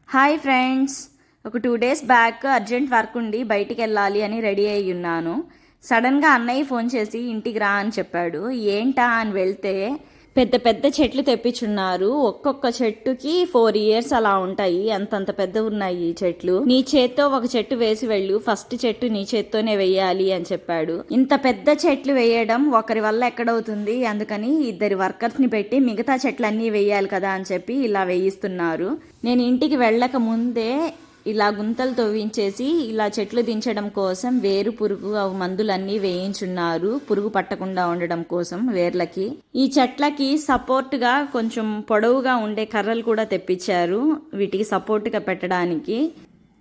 Hi friends. ఒక 2 days back urgent work ఉండి బయటికి వెళ్ళాలి అని రెడీ అయ్యి ఉన్నాను. సడన్గా అన్నయ్య ఫోన్ చేసి ఇంటికి రా అని చెప్పాడు. ఏంటా అని వెళ్తే పెద్ద పెద్ద చెట్లు తెప్పించున్నారు. ఒక్కొక్క చెట్టుకి 4 years అలా ఉంటాయి. అంతంత పెద్ద ఉన్నాయి ఈ చెట్లు. నీ చేత్తో ఒక చెట్టు వేసి వెళ్ళు, ఫస్ట్ చెట్టు నీ చేత్తోనే వేయాలి అని చెప్పాడు. ఇంత పెద్ద చెట్లు వేయడం ఒకరి వల్ల ఎక్కడవుతుంది, అందుకని 2 వర్కర్స్ని పెట్టి మిగతా చెట్లన్నీ వేయాలి కదా అని చెప్పి ఇలా వేయిస్తున్నారు. నేను ఇంటికి వెళ్ళక ముందే ఇలా గుంతలు తవ్వించేసి ఇలా చెట్లు దించడం కోసం వేరు పురుగు మందులన్నీ వేయించున్నారు, పురుగు పట్టకుండా ఉండడం కోసం వేర్లకి. ఈ చెట్లకి సపోర్ట్గా కొంచెం పొడవుగా ఉండే కర్రలు కూడా తెప్పించారు వీటికి సపోర్ట్గా పెట్టడానికి.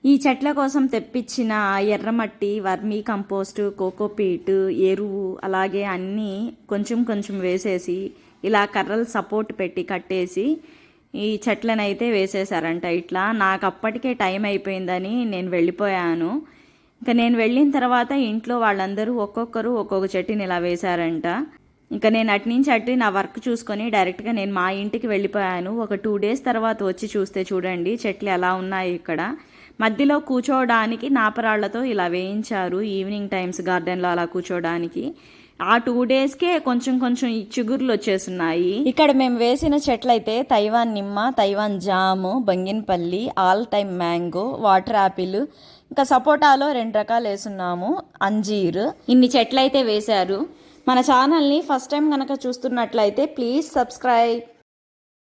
ఈ చెట్ల కోసం తెప్పించిన ఎర్రమట్టి, వర్మీ కంపోస్ట్, కోకోపీట్, ఎరువు అలాగే అన్నీ కొంచెం కొంచెం వేసేసి ఇలా కర్రలు సపోర్ట్ పెట్టి కట్టేసి ఈ చెట్లను అయితే వేసేసారంట. ఇట్లా నాకు అప్పటికే టైం అయిపోయిందని నేను వెళ్ళిపోయాను. ఇంకా నేను వెళ్ళిన తర్వాత ఇంట్లో వాళ్ళందరూ ఒక్కొక్కరు ఒక్కొక్క చెట్టుని ఇలా వేశారంట. ఇంకా నేను అటు నుంచి అటు నా వర్క్ చూసుకొని డైరెక్ట్గా నేను మా ఇంటికి వెళ్ళిపోయాను. ఒక 2 days తర్వాత వచ్చి చూస్తే చూడండి చెట్లు ఎలా ఉన్నాయి. ఇక్కడ మధ్యలో కూర్చోవడానికి నాపరాళ్లతో ఇలా వేయించారు, ఈవినింగ్ టైమ్స్ గార్డెన్లో అలా కూర్చోవడానికి. ఆ 2 daysకే కొంచెం కొంచెం చిగుర్లు వచ్చేస్తున్నాయి. ఇక్కడ మేము వేసిన చెట్లయితే తైవాన్ నిమ్మ, తైవాన్ జాము, Banganapalli, all time mango, water apple, ఇంకా సపోటాలో 2 రకాలు వేసున్నాము, అంజీర్. ఇన్ని చెట్లయితే వేశారు. మన ఛానల్ని ఫస్ట్ టైం కనుక చూస్తున్నట్లయితే ప్లీజ్ సబ్స్క్రైబ్.